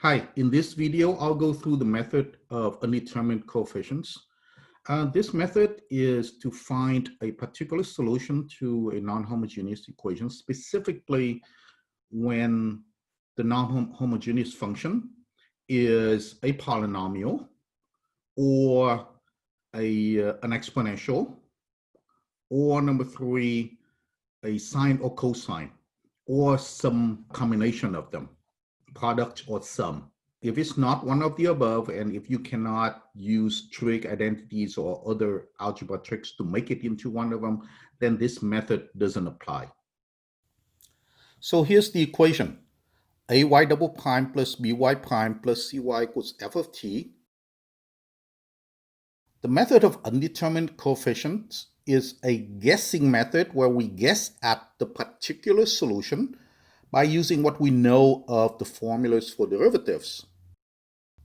Hi, in this video, I'll go through the method of undetermined coefficients. This method is to find a particular solution to a non-homogeneous equation, specifically when the non-homogeneous function is a polynomial or an exponential, or number three, a sine or cosine, or some combination of them, product or sum. If it's not one of the above, and if you cannot use trig identities or other algebra tricks to make it into one of them, then this method doesn't apply. So here's the equation. ay double prime plus by prime plus cy equals f of t. The method of undetermined coefficients is a guessing method where we guess at the particular solution by using what we know of the formulas for derivatives.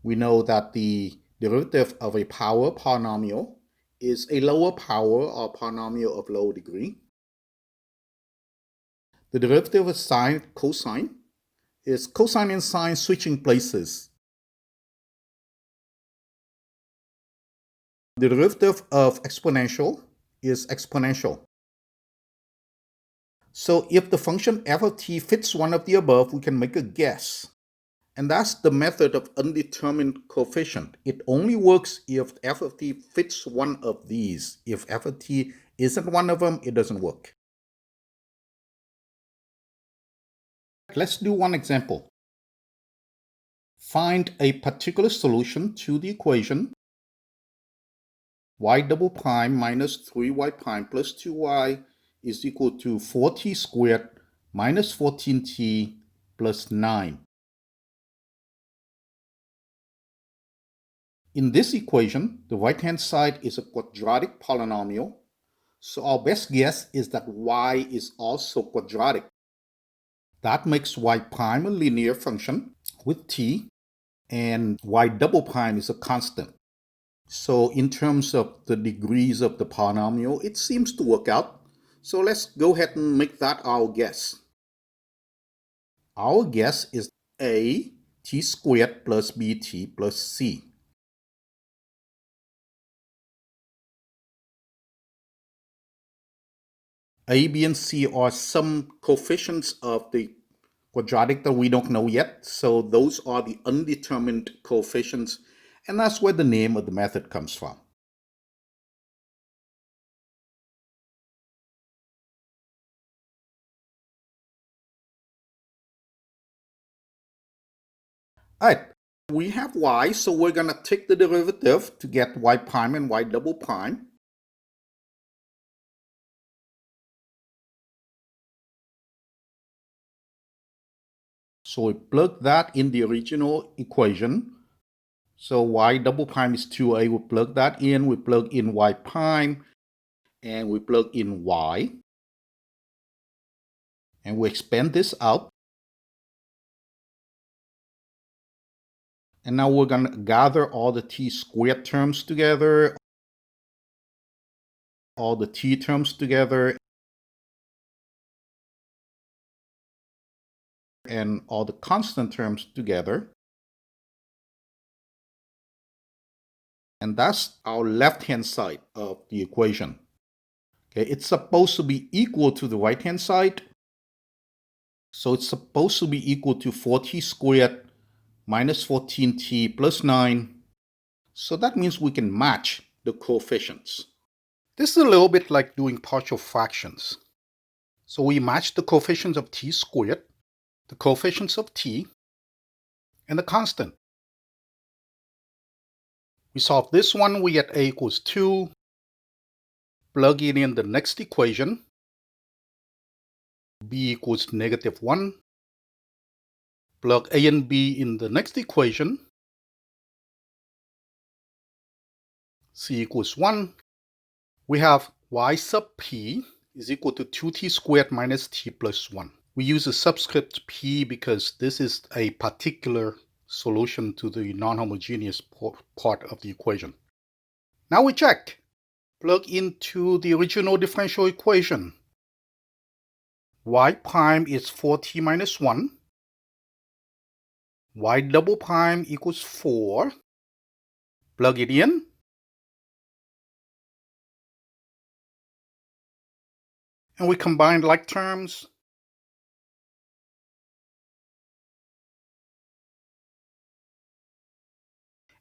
We know that the derivative of a power polynomial is a lower power or polynomial of lower degree. The derivative of sine cosine is cosine and sine switching places. The derivative of exponential is exponential. So if the function f of t fits one of the above, we can make a guess. And that's the method of undetermined coefficient. It only works if f of t fits one of these. If f of t isn't one of them, it doesn't work. Let's do one example. Find a particular solution to the equation y double prime minus 3y prime plus 2y is equal to 4t squared minus 14t plus 9. In this equation, the right-hand side is a quadratic polynomial, so our best guess is that y is also quadratic. That makes y prime a linear function with t, and y double prime is a constant. So in terms of the degrees of the polynomial, it seems to work out. So let's go ahead and make that our guess. Our guess is a t squared plus bt plus c. A, B, and C are some coefficients of the quadratic that we don't know yet. So those are the undetermined coefficients, and that's where the name of the method comes from. All right, we have y, so we're going to take the derivative to get y prime and y double prime. So we plug that in the original equation. So y double prime is 2a. We plug that in. We plug in y prime. And we plug in y. And we expand this out. And now we're going to gather all the t squared terms together. All the t terms together. And all the constant terms together. And that's our left-hand side of the equation. Okay, it's supposed to be equal to the right-hand side. So it's supposed to be equal to 4t squared minus 14t plus 9. So that means we can match the coefficients. This is a little bit like doing partial fractions. So we match the coefficients of t squared, the coefficients of t, and the constant. We solve this one, we get a equals 2. Plug in the next equation. B equals negative 1. Plug a and b in the next equation. C equals 1. We have y sub p is equal to 2t squared minus t plus 1. We use a subscript p because this is a particular solution to the non-homogeneous part of the equation. Now we check. Plug into the original differential equation. Y prime is 4t minus 1. y double prime equals 4. Plug it in. And we combine like terms.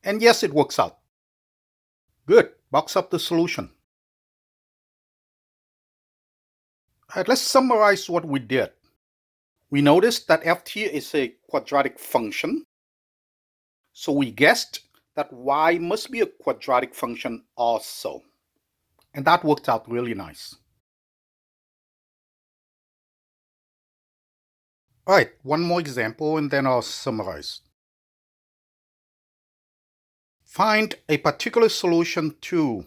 And yes, it works out. Good. Box up the solution. All right, let's summarize what we did. We noticed that ft is a quadratic function. So we guessed that y must be a quadratic function also. And that worked out really nice. All right, one more example and then I'll summarize. Find a particular solution to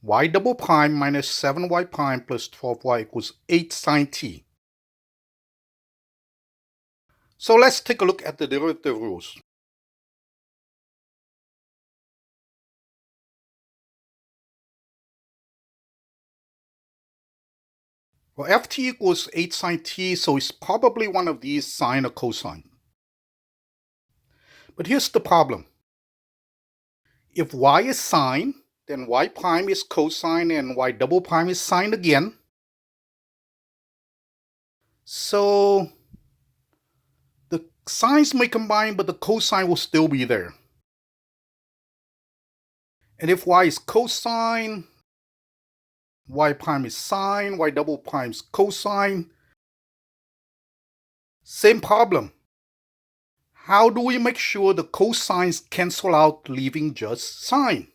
y double prime minus 7y prime plus 12y equals 8 sine t. So let's take a look at the derivative rules. Well, ft equals 8 sine t, so it's probably one of these sine or cosine. But here's the problem. If y is sine, then y prime is cosine and y double prime is sine again. So the sines may combine, but the cosine will still be there. And if y is cosine, y prime is sine, y double prime is cosine. Same problem. How do we make sure the cosines cancel out, leaving just sine?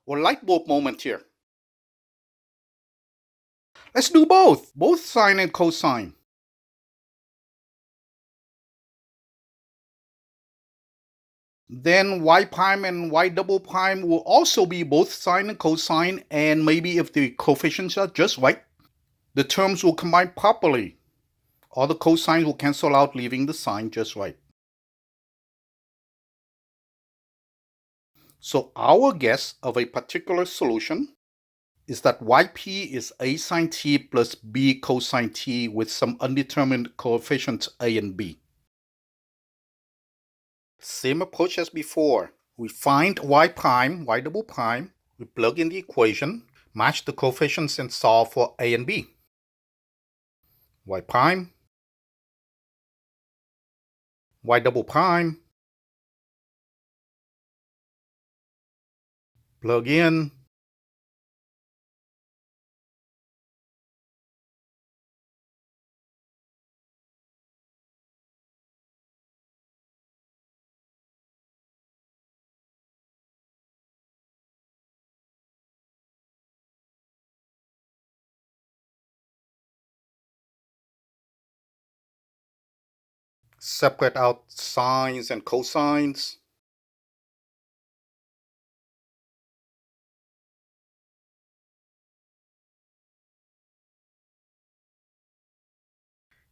Well, light bulb moment here. Let's do both sine and cosine. Then y prime and y double prime will also be both sine and cosine, and maybe if the coefficients are just right, the terms will combine properly. All the cosines will cancel out, leaving the sine just right. So our guess of a particular solution is that yp is a sine t plus b cosine t with some undetermined coefficients a and b. Same approach as before. We find y prime, y double prime, we plug in the equation, match the coefficients and solve for a and b. Y prime, y double prime, plug in, separate out sines and cosines.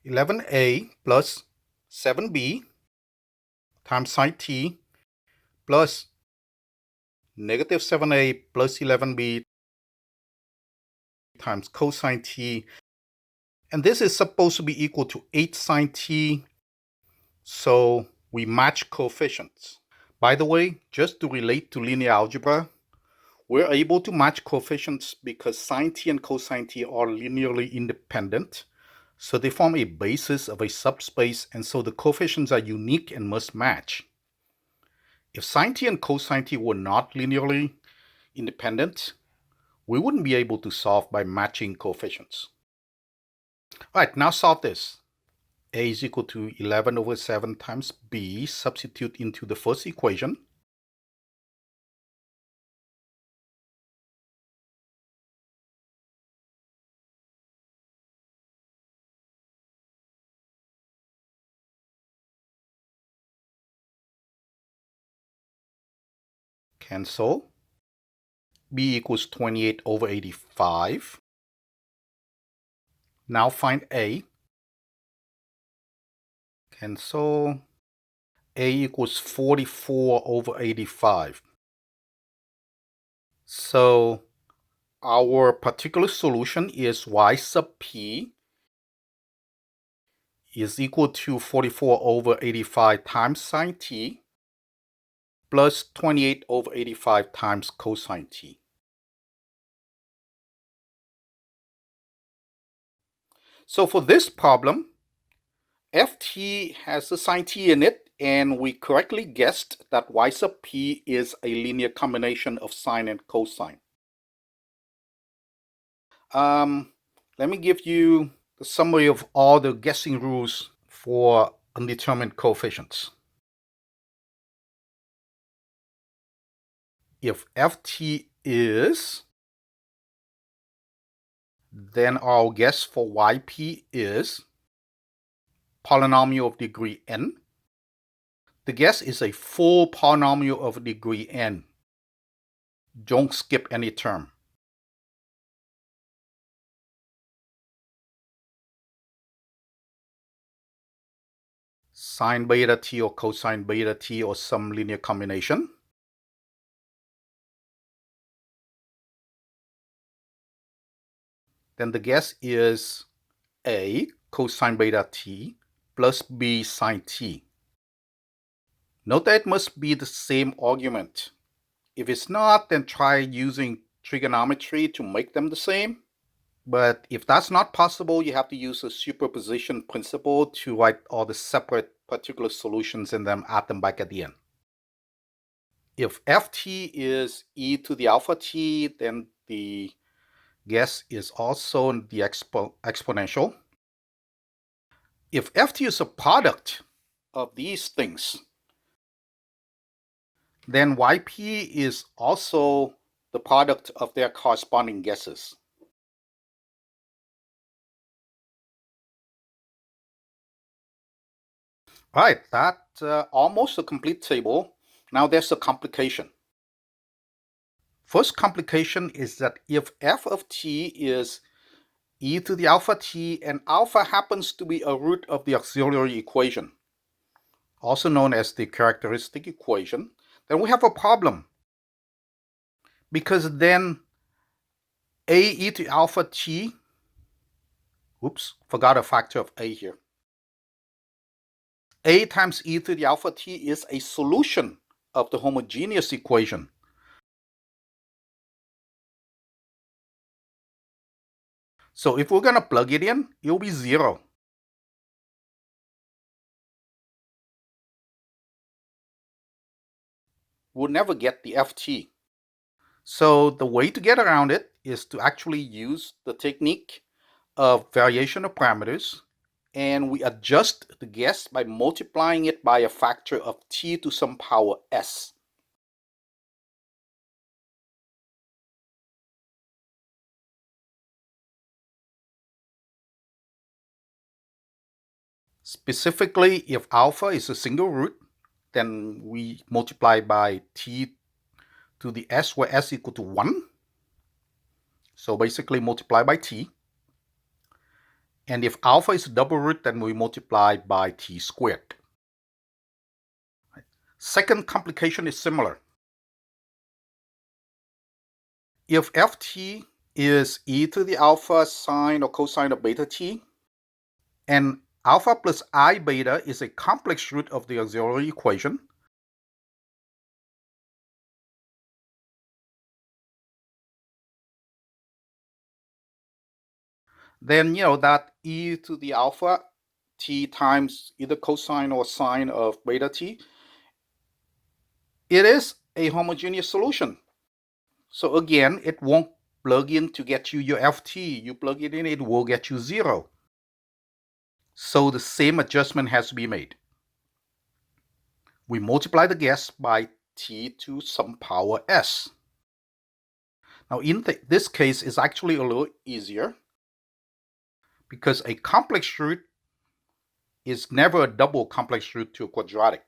(11a) plus 7b times sine t plus negative 7a plus 11b times cosine t. And this is supposed to be equal to 8 sine t. So we match coefficients. By the way, just to relate to linear algebra, we're able to match coefficients because sine t and cosine t are linearly independent. So they form a basis of a subspace, and so the coefficients are unique and must match. If sine t and cosine t were not linearly independent, we wouldn't be able to solve by matching coefficients. All right, now solve this. A is equal to 11 over 7 times b. Substitute into the first equation. Cancel. B equals 28 over 85. Now find A. Cancel. A equals 44 over 85. So our particular solution is y sub p is equal to 44 over 85 times sine t plus 28 over 85 times cosine t. So for this problem, ft has a sine t in it, and we correctly guessed that y sub p is a linear combination of sine and cosine. Let me give you the summary of all the guessing rules for undetermined coefficients. If ft is, then our guess for yp is polynomial of degree n. The guess is a full polynomial of degree n. Don't skip any term. Sine beta t or cosine beta t or some linear combination. Then the guess is A cosine beta t plus B sine t. Note that it must be the same argument. If it's not, then try using trigonometry to make them the same. But if that's not possible, you have to use a superposition principle to write all the separate particular solutions and then add them back at the end. If ft is e to the alpha t, then the guess is also the exponential. If ft is a product of these things, then yp is also the product of their corresponding guesses. All right, that's almost a complete table. Now there's a complication. First complication is that if f of t is e to the alpha t and alpha happens to be a root of the auxiliary equation, also known as the characteristic equation, then we have a problem. Because then a e to alpha t, oops, forgot a factor of a here. A times e to the alpha t is a solution of the homogeneous equation. So if we're going to plug it in, it'll be 0. We'll never get the ft. So the way to get around it is to actually use the technique of variation of parameters, and we adjust the guess by multiplying it by a factor of t to some power s. Specifically, if alpha is a single root, then we multiply by t to the s, where s equal to 1. So basically multiply by t. And if alpha is a double root, then we multiply by t squared. Second complication is similar. If ft is e to the alpha sine or cosine of beta t, and alpha plus I beta is a complex root of the auxiliary equation, then that e to the alpha t times either cosine or sine of beta t, it is a homogeneous solution. So again, it won't plug in to get you your ft. You plug it in, it will get you 0. So the same adjustment has to be made. We multiply the guess by t to some power s. Now in this case, it's actually a little easier because a complex root is never a double complex root to a quadratic.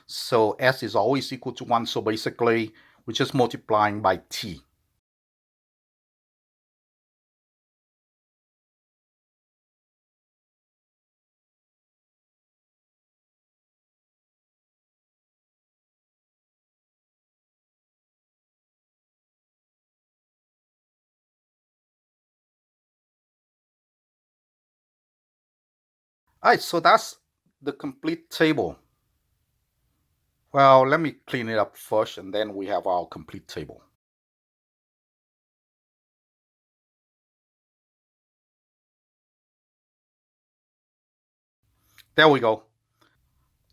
So s is always equal to 1. So basically, we're just multiplying by t. All right, so that's the complete table. Well, let me clean it up first, and then we have our complete table. There we go.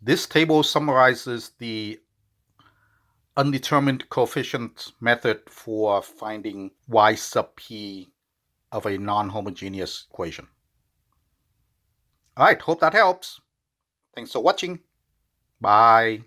This table summarizes the undetermined coefficient method for finding y sub p of a non-homogeneous equation. All right, hope that helps. Thanks for watching. Bye.